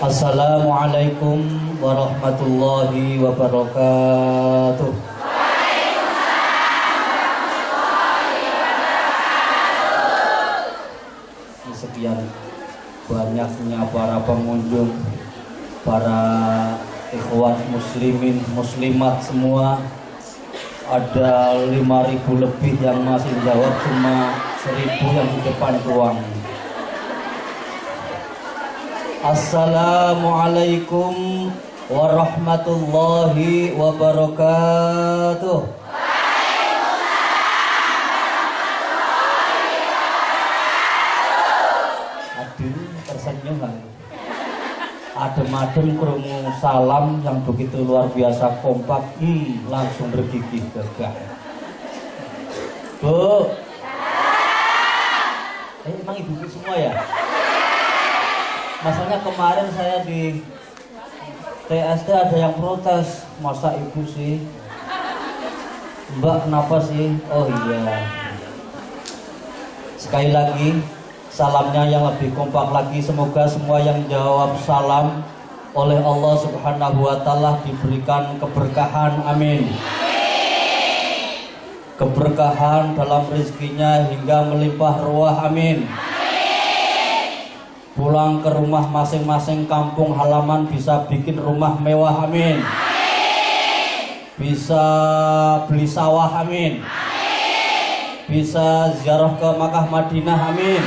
Assalamualaikum warahmatullahi wabarakatuh. Sekian banyaknya para pengunjung, para ikhwan muslimin muslimat semua, ada 5.000 lebih yang masih jawab, cuma 1.000 yang di depan ruang. Assalamualaikum warahmatullahi wabarakatuh. Aduh, tersenyum kan? Adem-adem krungu salam yang begitu luar biasa kompak, langsung bergigih gagah. Bu, emang ibu semua ya? Masalahnya kemarin saya di TSD ada yang protes, masa ibu sih? Mbak kenapa sih? Oh iya. Sekali lagi, salamnya yang lebih kompak lagi. Semoga semua yang jawab salam oleh Allah Subhanahu wa Ta'ala diberikan keberkahan, amin. Keberkahan dalam rezekinya hingga melimpah ruah, amin. Pulang ke rumah masing-masing kampung halaman bisa bikin rumah mewah, amin. Bisa beli sawah, amin. Bisa ziarah ke Makkah Madinah, amin.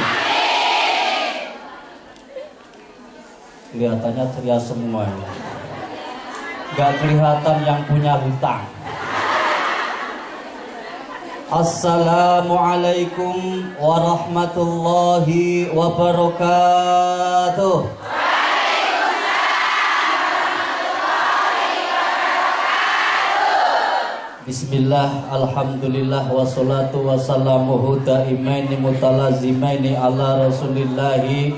Kelihatannya ceria semua ya. Gak kelihatan yang punya hutang. Assalamualaikum warahmatullahi wabarakatuh. Bismillah, alhamdulillah, wassalatu wassalamuhu daimaini mutalazimaini ala rasulillahi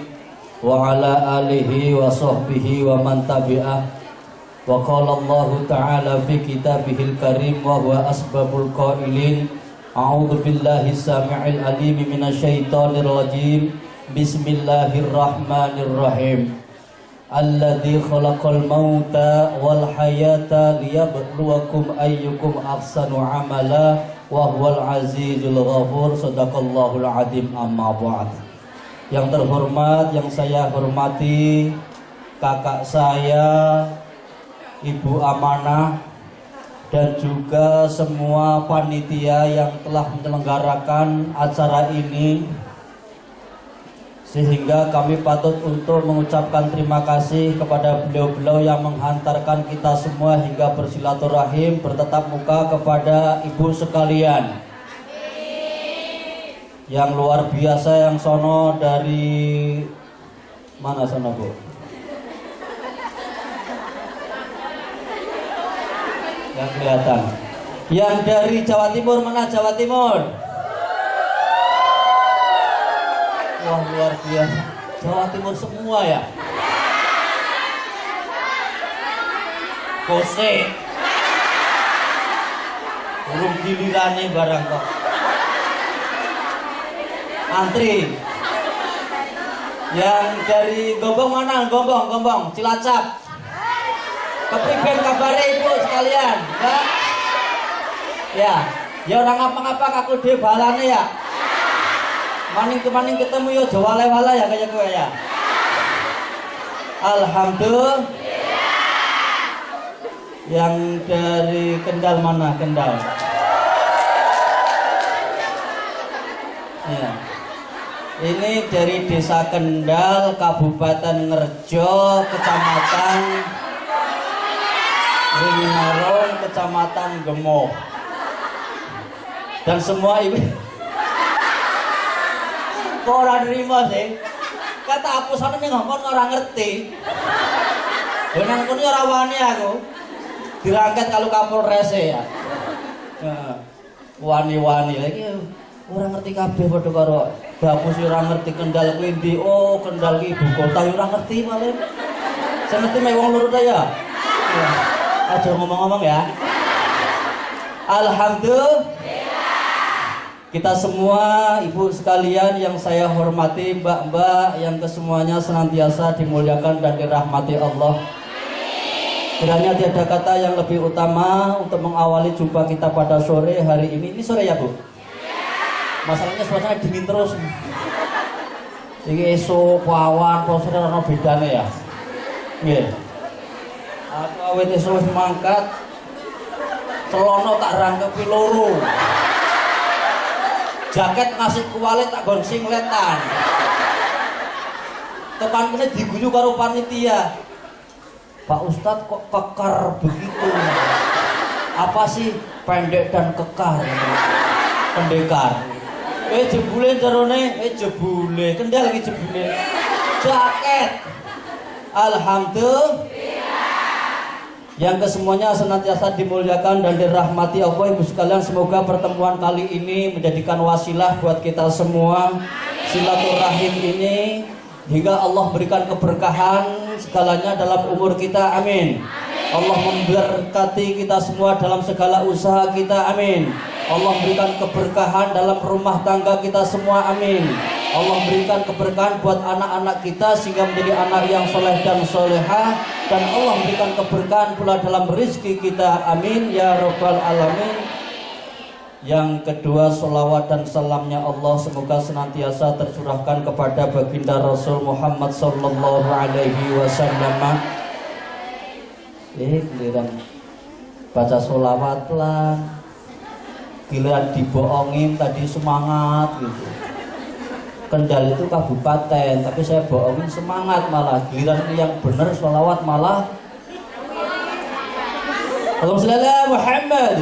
wa ala alihi wa sahbihi wa man tabi'ah. Wa qala Allah ta'ala fi kitabihil karim wa huwa asbabul qailin. A'udzu billahi samii'il alim minasyaitonir rajim. Bismillahirrahmanirrahim. Alladzi khalaqal mauta wal hayata liyabluwakum ayyukum ahsanu amala wa huwal azizul ghafur. Shadaqallahul adzim. Amma ba'd. Yang terhormat, yang saya hormati kakak saya, Ibu Amanah, dan juga semua panitia yang telah menyelenggarakan acara ini, sehingga kami patut untuk mengucapkan terima kasih kepada beliau-beliau yang menghantarkan kita semua hingga bersilaturahim bertatap muka kepada ibu sekalian. Yang luar biasa, yang sono dari mana sono, Bu? Yang kelihatan. Yang dari Jawa Timur mana? Jawa Timur. Wah, luar biasa. Jawa Timur semua ya. Kose. Belum gilirannya barang kok. Antri. Yang dari Gombong mana? Gombong, Cilacap. Kepriben kabare ibu sekalian, ya? Ya orang ngapa-ngapa aku dhewe balane ya. Maning ketemu yo aja wale-wale ya kayak gue ya. Alhamdulillah. Yang dari Kendal mana? Kendal. Ya. Ini dari Desa Kendal, Kabupaten Ngerjo, Kecamatan Rinarong, Kecamatan Gemoh. Dan semua ibu kok orang nerima sih? Kata apusan ini ngomong orang ngerti. Dengan kuni orang wani aku dirangket kalau Kapolres ya. Wani-wani lagi orang ngerti kabeh padha karo dapus orang ngerti Kendal kuwi ndi. Oh, Kendal ki ibu kota orang ngerti malah. Saya ngerti mek wong loro ta ya. Aja ngomong-ngomong ya. Alhamdulillah. Kita semua, ibu sekalian yang saya hormati, mbak-mbak yang kesemuanya senantiasa dimuliakan dan dirahmati Allah. Kiranya tiada kata yang lebih utama untuk mengawali jumpa kita pada sore hari ini. Ini sore ya Bu? Masalahnya suasana dingin terus. Ini esok, awan, sore ada bedanya ya. Nggih. Aku awet esok mangkat, celono tak rangkepi loro. Jaket ngasih kualit tak gon singletan. Tekan kene diguyu karo panitia. Pak Ustadz kok kekar begitu? Apa sih pendek dan kekar? Pendekar. Jebule jarone, jebule. Kendal lagi jebule. Jaket. Alhamdulillah. Yang kesemuanya senantiasa dimuliakan dan dirahmati Allah ibu sekalian. Semoga pertemuan kali ini menjadikan wasilah buat kita semua. Silaturahim ini hingga Allah berikan keberkahan segalanya dalam umur kita, amin. Allah memberkati kita semua dalam segala usaha kita, amin. Allah berikan keberkahan dalam rumah tangga kita semua, amin. Allah berikan keberkahan buat anak-anak kita sehingga menjadi anak yang soleh dan solehah. Dan Allah berikan keberkahan pula dalam rezeki kita, amin ya rabbal alamin. Yang kedua, sholawat dan salamnya Allah semoga senantiasa tercurahkan kepada baginda Rasul Muhammad sallallahu alaihi wasallam. Giliran baca sholawat lah, giliran dibohongin tadi semangat gitu. Kendal itu kabupaten, tapi saya bohongin semangat malah. Giliran yang benar sholawat malah Allahumma shalli ala Muhammad.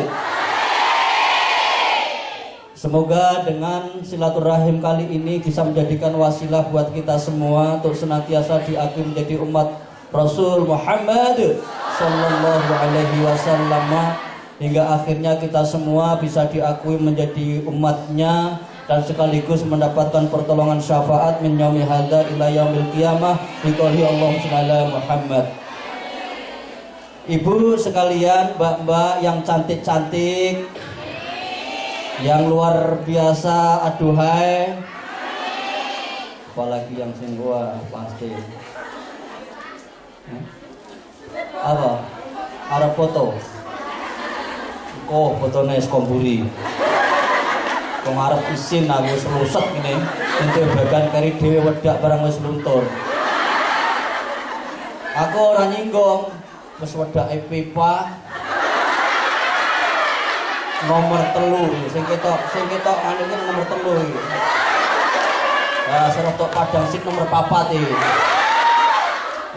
Semoga dengan silaturahim kali ini bisa menjadikan wasilah buat kita semua untuk senantiasa diakui menjadi umat Rasul Muhammad sallallahu alaihi wasallam, hingga akhirnya kita semua bisa diakui menjadi umatnya dan sekaligus mendapatkan pertolongan syafaat min yaumi hadza ila yaumil qiyamah bi qouli Allahumma shalli ala Muhammad. Ibu sekalian, mbak-mbak yang cantik-cantik, yang luar biasa, aduhai, apalagi yang sing gua pasti apa? Ada foto? Oh, fotonya skomburi. Kong arep isin aku wis ruset ngene, entuk bagan kari dhewe wedak barang wis luntur. Aku ora nyinggung, wis wedake pipa. Nomor telu, sing ketok anu iki nomor telu iki. Ya, serotok padang sik nomor 4 iki.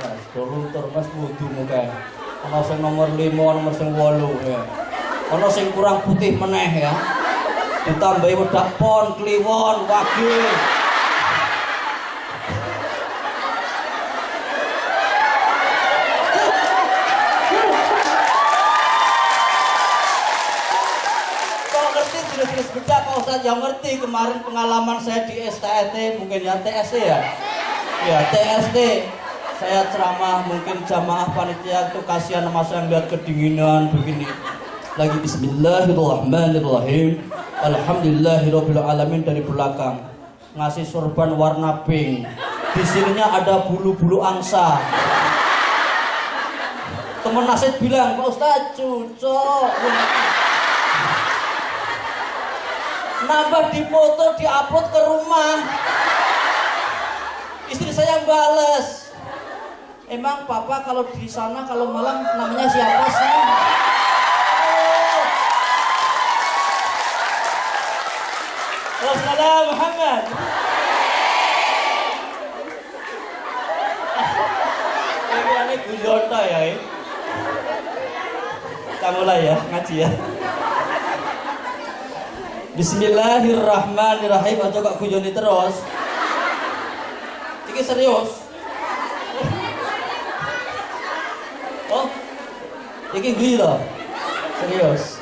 Ya, luntur Mas wudu muka. Ana sing nomor 5, nomor sing 8 ya. Ana sing kurang putih meneh ya. Ditambahi wedak pon, kliwon, wage. Jenis beda Pak Ustadz yang ngerti. Kemarin pengalaman saya di STT, mungkin ya TST ya. Ya TST, saya ceramah, mungkin jamaah panitia itu kasihan sama saya lihat kedinginan begini. Lagi Bismillahirrahmanirrahim, Alhamdulillahirabbil alamin dari belakang ngasih sorban warna pink. Di sininya ada bulu-bulu angsa. Temen Nasid bilang, Pak Ustadz cucok. Nambah di foto, diupload ke rumah. Istri saya bales, emang papa kalau di sana kalau malam namanya siapa sih? Rasulullah Muhammad. Ini guyota ya. Kita mulai ya ngaji ya. Bismillahirrahmanirrahim. Aja kok guyoni terus. Iki serius. Oh, iki guyu loh. Serius.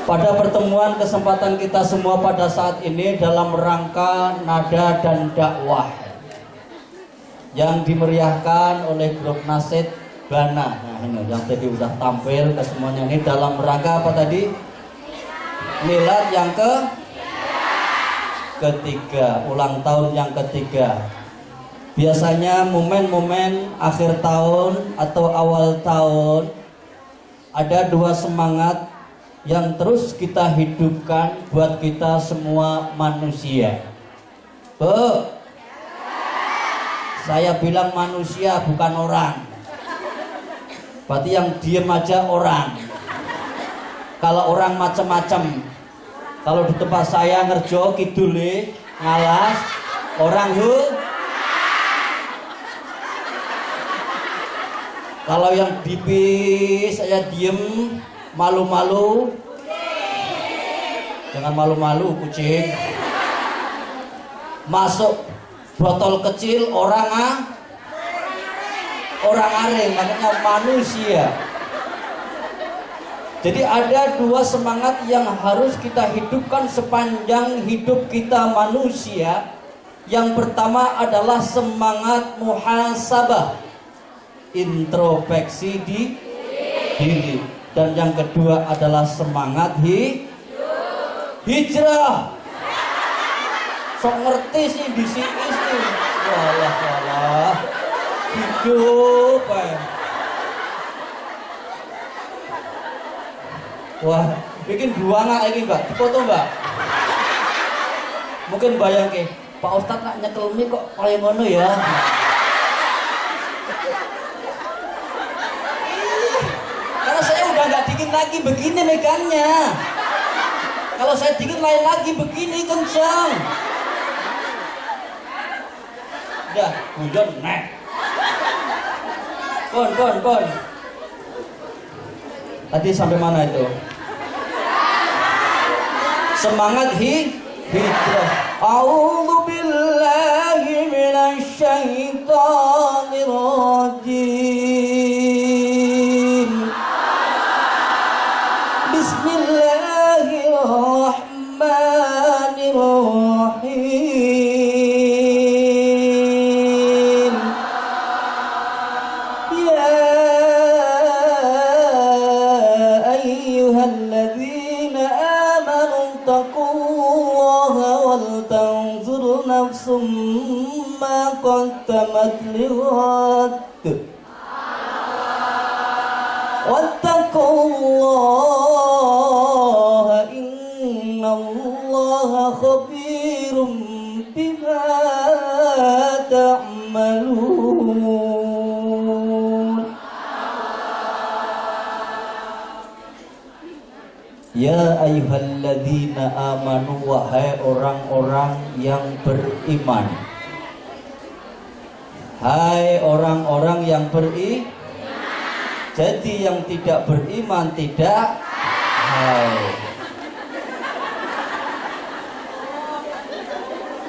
Pada pertemuan kesempatan kita semua pada saat ini dalam rangka nada dan dakwah yang dimeriahkan oleh grup Nasid Bana. Nah ini yang tadi udah tampil ke semuanya, ini dalam rangka apa tadi? Milad yang ketiga, ulang tahun yang ketiga. Biasanya momen-momen akhir tahun atau awal tahun ada dua semangat yang terus kita hidupkan buat kita semua manusia. Bu, saya bilang manusia bukan orang. Berarti yang diem aja orang. Kalau orang macam-macam. Kalau di tempat saya ngerjo kidule ngalas orang hu. Kalau yang bibis saya diem malu-malu. Jangan malu-malu kucing. Masuk botol kecil orang aring, makanya manusia. Jadi ada dua semangat yang harus kita hidupkan sepanjang hidup kita manusia. Yang pertama adalah semangat muhasabah, introspeksi diri. Dan yang kedua adalah semangat hijrah. Sok ngerti sih di sini sih. Walah. Hidup. Wah, bikin dua nggak lagi mbak? Foto mbak? Mungkin bayang ke Pak Ustadz nak nyekel mie kok kayak ngono ya? Karena saya udah nggak dingin lagi begini megangnya. Kalau saya dingin lain lagi begini kencang. Udah hujan nek. Pon. Tadi sampai mana itu? Semangat hijrah. A'udzu billahi minasy syaithanir rajim. Bismillahirrahmanirrahim. Ya ayyuhalladzina amanu taqullaha wal tanzur nafsum ma qaddamat lighad. Wattaqullaha innallaha khabirum bima ta'malun. Ya ayyuhalladzina amanu, wahai orang-orang yang beriman. Hai orang-orang yang beriman. Jadi yang tidak beriman tidak hai.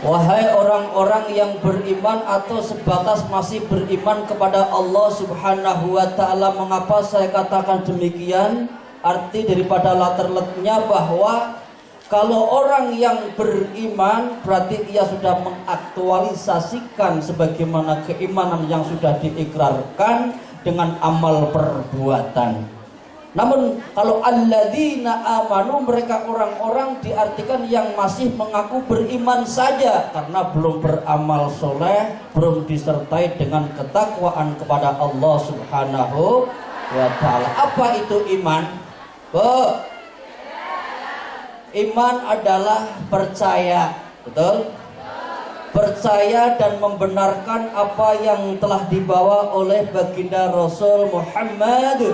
Wahai orang-orang yang beriman atau sebatas masih beriman kepada Allah Subhanahu wa ta'ala. Mengapa saya katakan demikian? Arti daripada latar-letaknya bahwa kalau orang yang beriman berarti ia sudah mengaktualisasikan sebagaimana keimanan yang sudah diikrarkan dengan amal perbuatan. Namun kalau alladzina amanu, mereka orang-orang diartikan yang masih mengaku beriman saja karena belum beramal soleh, belum disertai dengan ketakwaan kepada Allah Subhanahu wa ta'ala. Apa itu iman? Iman adalah percaya, betul? Percaya dan membenarkan apa yang telah dibawa oleh baginda Rasul Muhammad.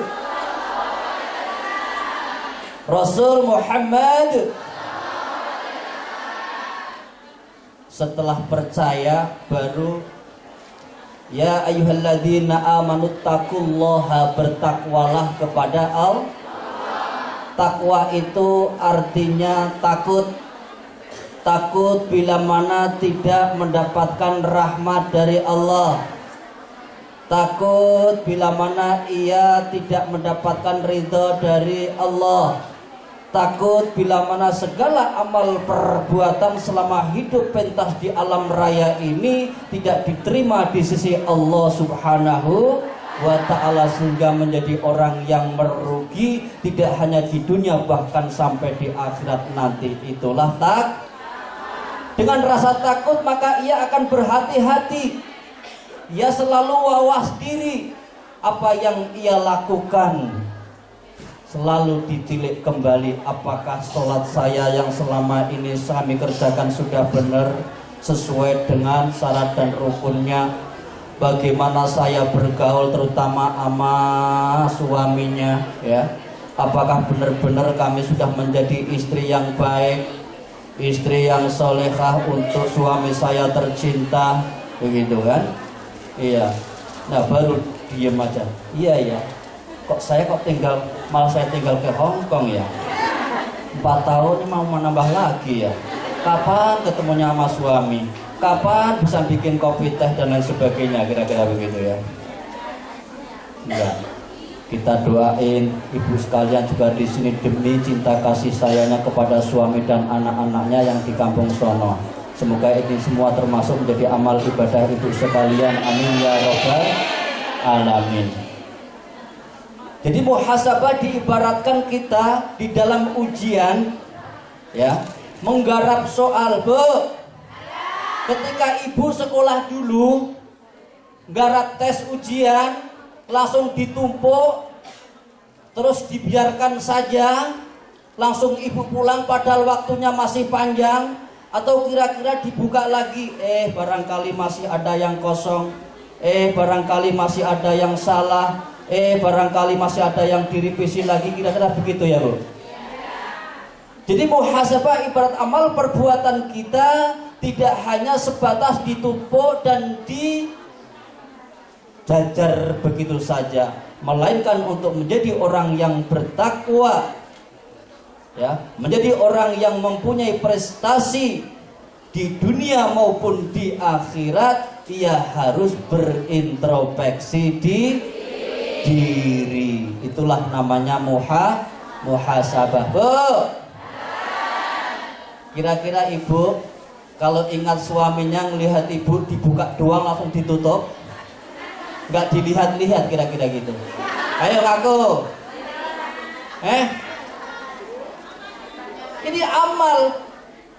Setelah percaya baru ya ayyuhalladzina amanu taqullaha, bertakwalah kepada Allah. Takwa itu artinya takut. Takut bila mana tidak mendapatkan rahmat dari Allah. Takut bila mana ia tidak mendapatkan ridho dari Allah. Takut bila mana segala amal perbuatan selama hidup pentas di alam raya ini tidak diterima di sisi Allah Subhanahu wa ta'ala, sehingga menjadi orang yang merugi tidak hanya di dunia bahkan sampai di akhirat nanti. Itulah dengan rasa takut maka ia akan berhati-hati, ia selalu wawas diri. Apa yang ia lakukan selalu ditilik kembali, apakah sholat saya yang selama ini kami kerjakan sudah benar sesuai dengan syarat dan rukunnya. Bagaimana saya bergaul terutama sama suaminya, ya. Apakah benar-benar kami sudah menjadi istri yang baik, istri yang solehah untuk suami saya tercinta, begitu kan? Iya. Nah baru diem aja. Iya ya. Kok saya malah saya tinggal ke Hong Kong ya. 4 tahun mau menambah lagi ya. Kapan ketemunya sama suami? Kapan bisa bikin kopi teh dan lain sebagainya, kira-kira begitu ya. Enggak. Kita doain ibu sekalian juga di sini demi cinta kasih sayangnya kepada suami dan anak-anaknya yang di kampung sono. Semoga ini semua termasuk menjadi amal ibadah ibu sekalian. Amin ya robbal alamin. Jadi muhasabah diibaratkan kita di dalam ujian, ya, menggarap soal. Ketika ibu sekolah dulu, garap tes ujian, langsung ditumpuk, terus dibiarkan saja, langsung ibu pulang padahal waktunya masih panjang, atau kira-kira dibuka lagi, barangkali masih ada yang kosong, barangkali masih ada yang salah, barangkali masih ada yang direvisi lagi, kira-kira begitu ya Bu. Jadi muhasabah ibarat amal perbuatan kita tidak hanya sebatas ditumpuk dan dijajar begitu saja, melainkan untuk menjadi orang yang bertakwa, ya, menjadi orang yang mempunyai prestasi di dunia maupun di akhirat. Ia harus berintrospeksi di diri. Itulah namanya muhasabah. Kira-kira ibu kalau ingat suaminya ngelihat ibu dibuka doang langsung ditutup, nggak dilihat-lihat, kira-kira gitu. Ayo ngaku. Ini amal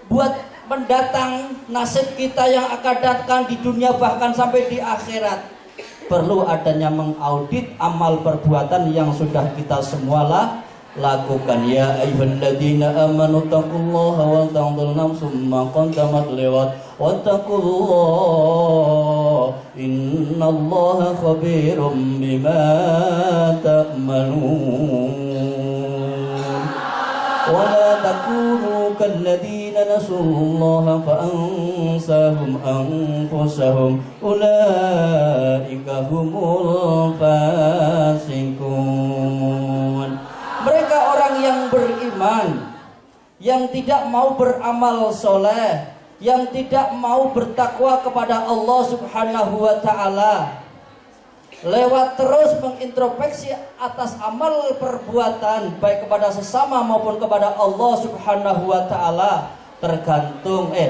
buat mendatang nasib kita yang akan datang di dunia bahkan sampai di akhirat. Perlu adanya mengaudit amal perbuatan yang sudah kita semua lakukan. Ya ayyuhalladzina amanu taqullaha wa tanzur nafsum ma qaddamat liwat wattaqullaha innallaha khabirum bima ta'malun wa la takunu kalladzina nasullaha fa ansahum anfusahum ulaika humul fasiqun. Mereka orang yang beriman, yang tidak mau beramal soleh, yang tidak mau bertakwa kepada Allah Subhanahu wa ta'ala, lewat terus mengintrospeksi atas amal perbuatan baik kepada sesama maupun kepada Allah Subhanahu wa ta'ala,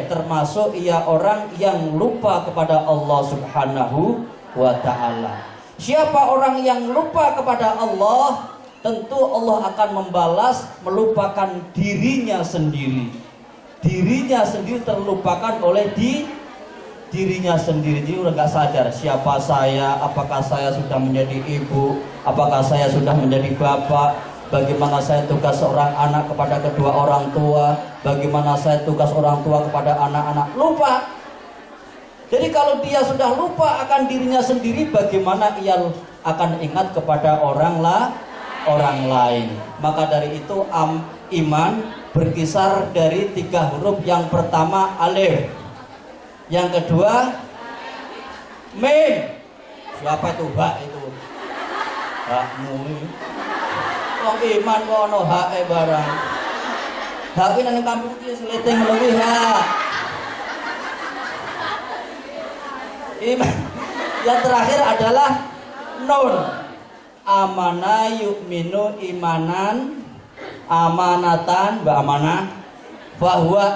termasuk ia orang yang lupa kepada Allah Subhanahu wa ta'ala. Siapa orang yang lupa kepada Allah, tentu Allah akan membalas melupakan dirinya sendiri. Dirinya sendiri terlupakan oleh dirinya sendiri. Jadi udah gak sadar siapa saya, apakah saya sudah menjadi ibu, apakah saya sudah menjadi bapak, bagaimana saya tugas seorang anak kepada kedua orang tua, bagaimana saya tugas orang tua kepada anak-anak. Lupa. Jadi kalau dia sudah lupa akan dirinya sendiri, bagaimana ia akan ingat kepada orang lain. Maka dari itu iman berkisar dari 3 huruf. Yang pertama alif, yang kedua mim. Siapa itu hak itu? Hakmu. Wong iman kok ono hake barang. Hak iki nang kampung iki seliting ngono kuwi hak. Iman. Yang terakhir adalah nun. Amana yu'minu imanan, amanatan, amanah, bahwa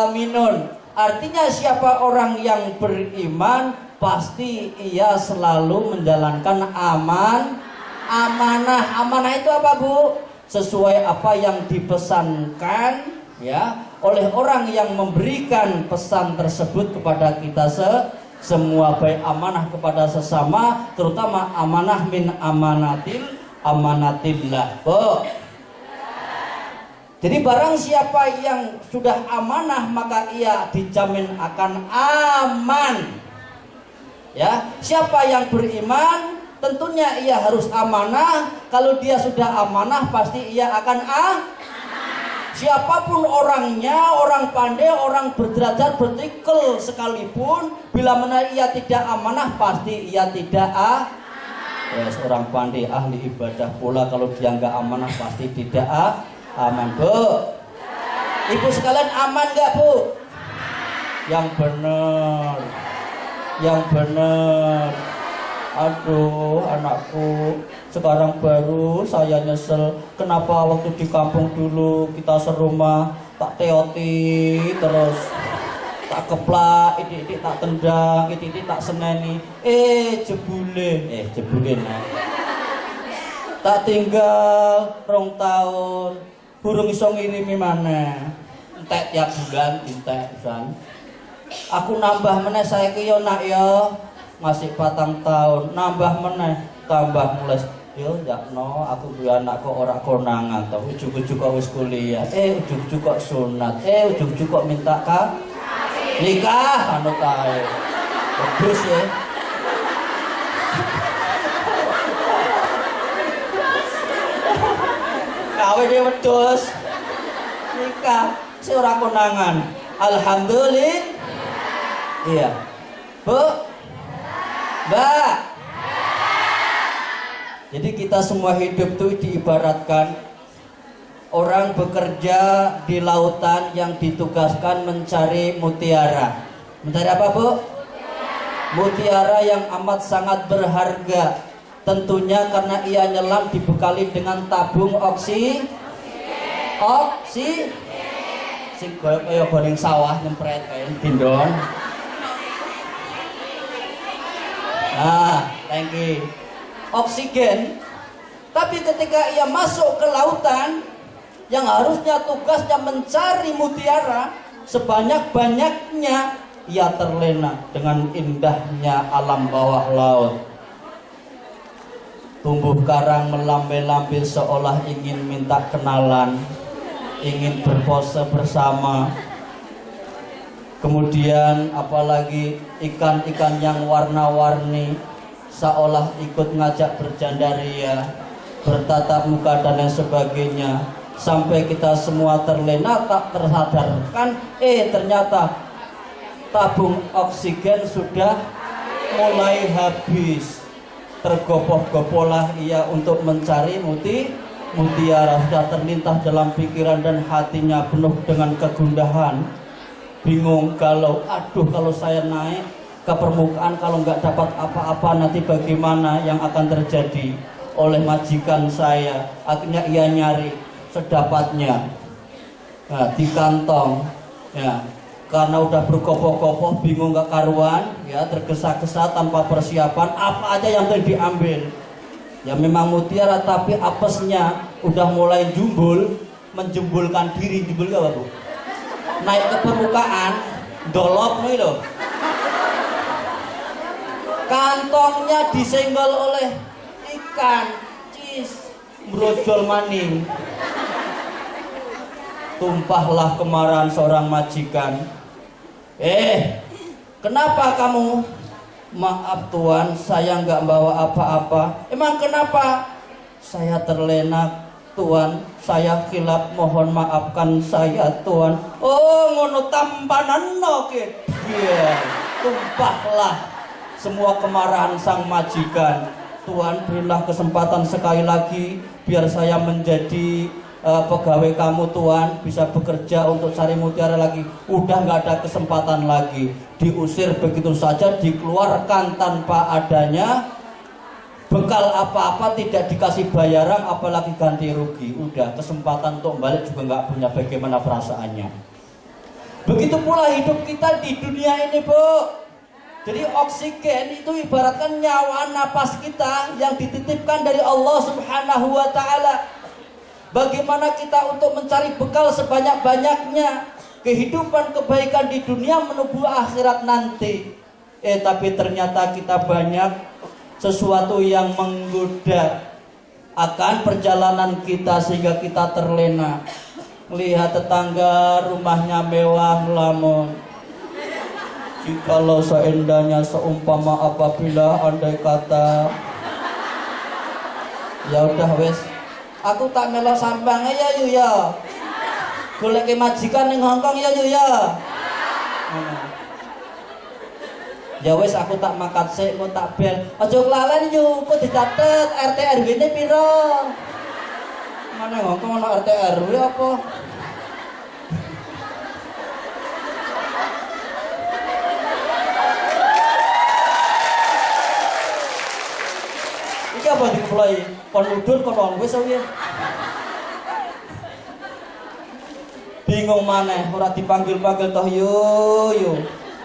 aminun. Artinya siapa orang yang beriman pasti ia selalu menjalankan amanah. Amanah itu apa, Bu? Sesuai apa yang dipesankan ya oleh orang yang memberikan pesan tersebut kepada kita semua, baik amanah kepada sesama, terutama amanah min amanatillah. Bu. Jadi barang siapa yang sudah amanah maka ia dijamin akan aman. Ya, siapa yang beriman tentunya ia harus amanah. Kalau dia sudah amanah pasti ia akan siapapun orangnya, orang pandai, orang berderajat, bertikel sekalipun, bila mana ia tidak amanah pasti ia tidak ya, seorang pandai ahli ibadah pula kalau dia nggak amanah pasti tidak aman. Bu, ibu sekalian aman nggak, Bu? Yang benar. Aduh, anakku, sekarang baru saya nyesel. Kenapa waktu di kampung dulu kita serumah tak teoti terus tak keplak, idik tak tendang, idik tak seneni. Jebule nah. Tak tinggal 2 tahun, burung iso ngirimi maneh. Entek tiap bulan entek pisan. Aku nambah meneh saiki yo nak yo. Masih 4 tahun, nambah meneh, tambah mules. Yo yakno aku duwe anak kok ora konangan to, ujug-ujug kok wis kuliah, ujug-ujug kok sunat, ujug-ujug kok minta nikah anu kae. Terus ya. Kawin dia wedhus. Nikah si ora konangan. Alhamdulillah. Iya. Bu. Mbak. Jadi kita semua hidup tuh diibaratkan orang bekerja di lautan yang ditugaskan mencari mutiara. Mencari apa, Bu? Mutiara yang amat sangat berharga. Tentunya karena ia nyelam dibekali dengan tabung sing kaya boning sawah nyempret kayak tindon. Thank you. Oksigen. Tapi ketika ia masuk ke lautan yang harusnya tugasnya mencari mutiara, sebanyak-banyaknya ia terlena dengan indahnya alam bawah laut. Tumbuh karang melambai-lambai seolah ingin minta kenalan, ingin berpose bersama. Kemudian apalagi ikan-ikan yang warna-warni seolah ikut ngajak berjandaria, bertatap muka dan lain sebagainya. Sampai kita semua terlena tak tersadarkan, ternyata tabung oksigen sudah mulai habis. Tergopoh-gopohlah ia untuk mencari mutiara. Sudah terlintas dalam pikiran dan hatinya penuh dengan kegundahan. Bingung kalau saya naik ke permukaan, kalau nggak dapat apa-apa nanti bagaimana yang akan terjadi oleh majikan saya. Akhirnya ia nyari sedapatnya di kantong ya, karena udah berkopoh-kopoh, bingung gak karuan ya, tergesa-gesa tanpa persiapan, apa aja yang tadi diambil ya, memang mutiara tapi apesnya udah mulai menjembulkan diri. Jembul apa, Bu? Naik ke permukaan, dolop nih loh. Kantongnya disenggol oleh ikan, brojol maning. Tumpahlah kemarahan seorang majikan. Kenapa kamu? Maaf Tuan, saya nggak bawa apa-apa. Emang kenapa? Saya terlena Tuan, saya khilaf, mohon maafkan saya Tuan. Oh ngono tampanan no tumpahlah semua kemarahan sang majikan. Tuan, berilah kesempatan sekali lagi biar saya menjadi pegawai kamu Tuan, bisa bekerja untuk cari mutiara lagi. Udah nggak ada kesempatan lagi, diusir begitu saja, dikeluarkan tanpa adanya bekal apa-apa, tidak dikasih bayaran, apalagi ganti rugi. Udah, kesempatan untuk balik juga nggak punya, bagaimana perasaannya. Begitu pula hidup kita di dunia ini, Bu. Jadi oksigen itu ibaratkan nyawa napas kita yang dititipkan dari Allah Subhanahu wa Ta'ala. Bagaimana kita untuk mencari bekal sebanyak-banyaknya kehidupan kebaikan di dunia menuju akhirat nanti. Tapi ternyata kita banyak sesuatu yang menggoda akan perjalanan kita sehingga kita terlena. Melihat tetangga rumahnya mewah lamun. Jikalau seandainya seumpama apabila andai kata ya udah wes aku tak melok sampang ya yu ya. Golek ke majikan ning Hongkong ya yu ya. Ya wes aku tak makat sik mau tak bel. Aja kelalen yu, kok dicatet RT RW-ne piro? Mana Hongkong ana RT RW apa? Iki apa dipulai? Kon udur kon wis ya. Bingung maneh, ora dipanggil-panggil toh yo.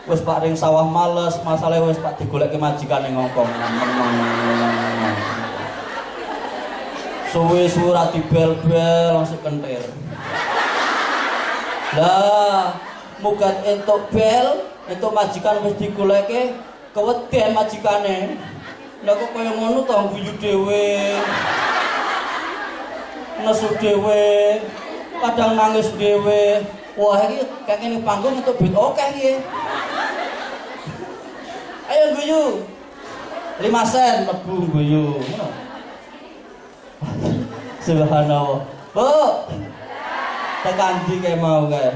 Wis Pak ring sawah males, masalah wis Pak digoleki majikan ning Hongkong. Suwe-suwe ora dibel-bel langsung kentir. Lah, mugat entuk bel, entuk majikan wis digoleki, keweden majikane. Lah kok kaya ngono to guyu dhewe. Nesu dhewe, kadang nangis dhewe. Wah iki kayak ngene panggung entuk duit akeh iki. Ayo guyu. 5 sen mlebu guyu. Subhanallah. Bu. Tekan ndi kae mau kae.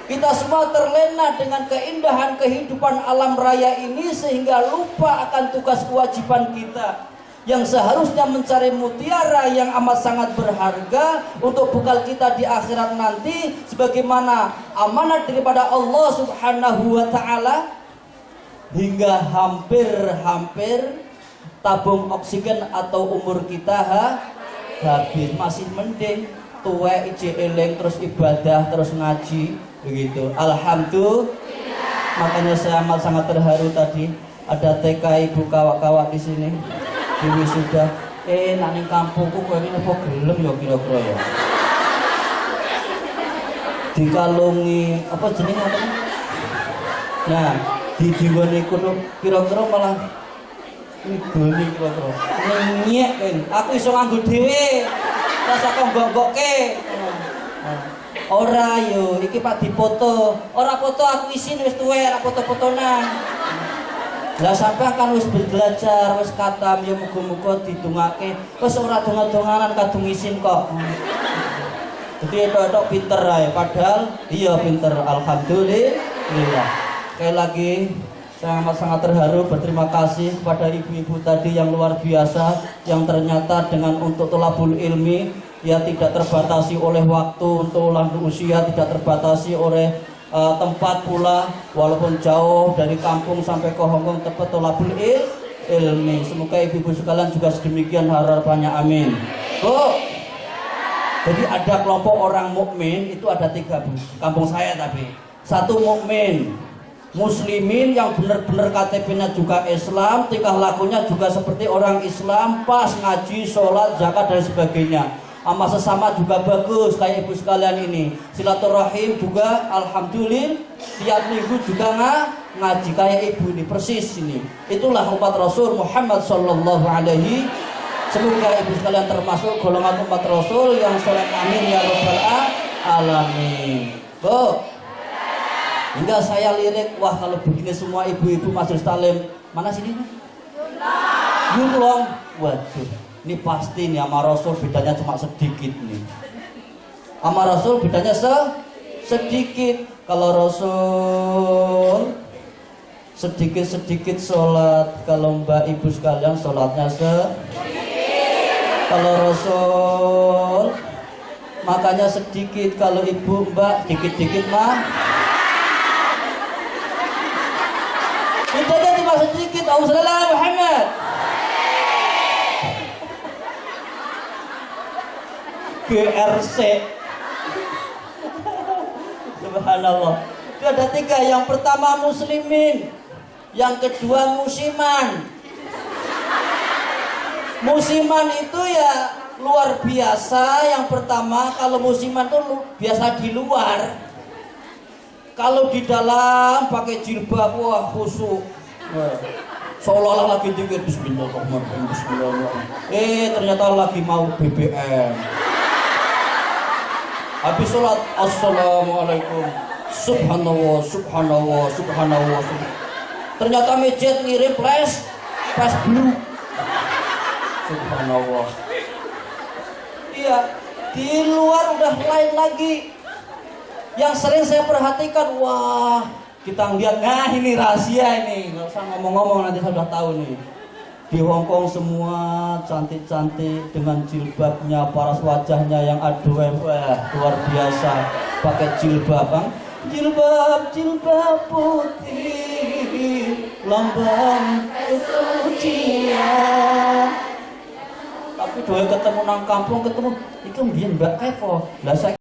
Kita semua terlena dengan keindahan kehidupan alam raya ini sehingga lupa akan tugas kewajiban kita yang seharusnya mencari mutiara yang amat sangat berharga untuk bekal kita di akhirat nanti sebagaimana amanat daripada Allah Subhanahu wa Ta'ala. Hingga hampir tabung oksigen atau umur kita habis. Masih mending tuwek ije eling terus ibadah terus ngaji begitu. Alhamdulillah. Makanya saya amat sangat terharu tadi ada TK ibu kawak-kawak di sini di wisuda. Nak ning kampungku kowe ini apa gelem ya kira-kira ya. Dikalungi apa jenenge apa? Nah, di diwane kono kira-kira malah ngidoni kira-kira. Nyek kan. Aku iso nganggo dhewe. Rasa kok mbok-mbokke. Ora yo, iki Pak dipoto. Ora foto aku isin wis tuwek, ora foto-fotonan. Lah sampean kan wis belajar, wis katam ya muga-muga didongake. Wis ora donga-donganan kadung isin kok. Jadi itu pinter ae, padahal iya pinter. Alhamdulillah. Sekali lagi saya sangat terharu, berterima kasih kepada ibu-ibu tadi yang luar biasa yang ternyata dengan untuk tolabul ilmi ya tidak terbatasi oleh waktu, untuk lanjut usia tidak terbatasi oleh tempat pula, walaupun jauh dari kampung sampai ke Hongkong tempat tolabul ilmi. Semoga ibu-ibu sekalian juga sedemikian harapannya, amin. Bu, jadi ada kelompok orang mukmin itu ada 3 bu, kampung saya tapi satu mukmin, muslimin yang benar-benar KTP-nya juga Islam, tingkah lakunya juga seperti orang Islam, pas ngaji, sholat, zakat dan sebagainya. Sama sesama juga bagus kayak ibu sekalian ini. Silaturahim juga alhamdulillah tiap minggu juga ngaji kayak ibu ini persis ini. Itulah umat Rasul Muhammad sallallahu alaihi. Semoga ibu sekalian termasuk golongan umat Rasul yang sholat amin ya rabbal alamin. Bu, hingga saya lirik, wah kalau begini semua ibu-ibu majelis taklim, mana sini? Yulong. Waduh, ini pasti nih sama Rasul bedanya cuma sedikit nih. Sama Rasul bedanya sedikit. Kalau Rasul sedikit-sedikit sholat, kalau mbak ibu sekalian sholatnya kalau Rasul makanya sedikit, kalau ibu mbak dikit-dikit mah. Bedanya cuma sedikit. Allahumma Muhammad. GRC. Subhanallah. Itu ada 3. Yang pertama muslimin, yang kedua musiman. Musiman itu ya luar biasa. Yang pertama, kalau musiman tuh biasa di luar. Kalau di dalam pakai jilbab, wah khusyuk. Seolah-olah lagi dikit bismillahirrahmanirrahim, bismillahirrahmanirrahim. Ternyata lagi mau BBM. Habis sholat, assalamualaikum, subhanallah, subhanallah, subhanallah. Ternyata mejet ngirim flash blue. Subhanallah. Iya, di luar udah lain lagi. Yang sering saya perhatikan, wah, kita ngeliat, nah ini rahasia ini, nggak usah ngomong-ngomong, nanti saya sudah tahu nih. Di Hongkong semua cantik-cantik dengan jilbabnya, paras wajahnya yang aduh, wah luar biasa, pakai jilbab, bang. Jilbab putih, lambang kesucian. Tapi doa ketemu nang kampung, ketemu, itu mbiyen Mbak Kevo. Lah saya